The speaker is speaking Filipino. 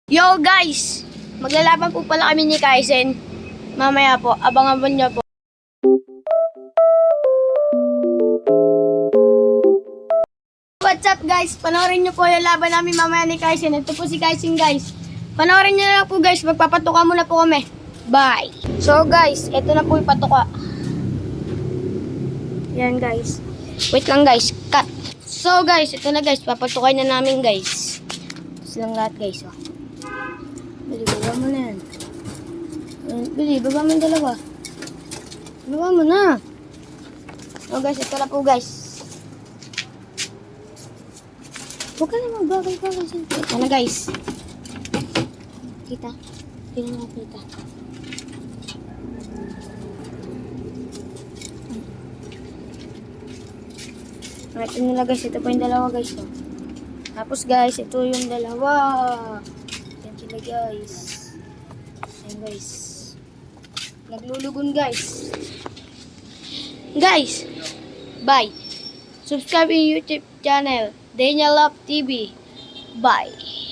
Yo guys! Maglalaban po pala kami ni Kaisen. Mamaya po, abangan niyo po. What's up guys? Panoorin niyo po yung laban namin mamaya ni Kaisen. Ito po si Kaisen guys. Panoorin niyo na lang po guys. Magpapatuka muna po kami. Bye! So guys, ito na po yung patuka. Yan guys. Wait lang guys. Cut! So guys, ito na guys. Papatukay na namin guys. Ito lang lahat guys. Oh. Bili, baba mo na yan. Bili, baba mo yung dalawa. Baba mo na. So guys, ito na po guys. Huwag ka na magbagay-bagay. Ito na guys. Kita. Hindi na makita. Ito nila guys. Ito po yung dalawa guys. Oh. Tapos guys, ito yung dalawa. Yan sila guys. Ayan guys. Naglulugon guys. Guys, bye. Subscribe yung YouTube channel, Daniel Love TV. Bye.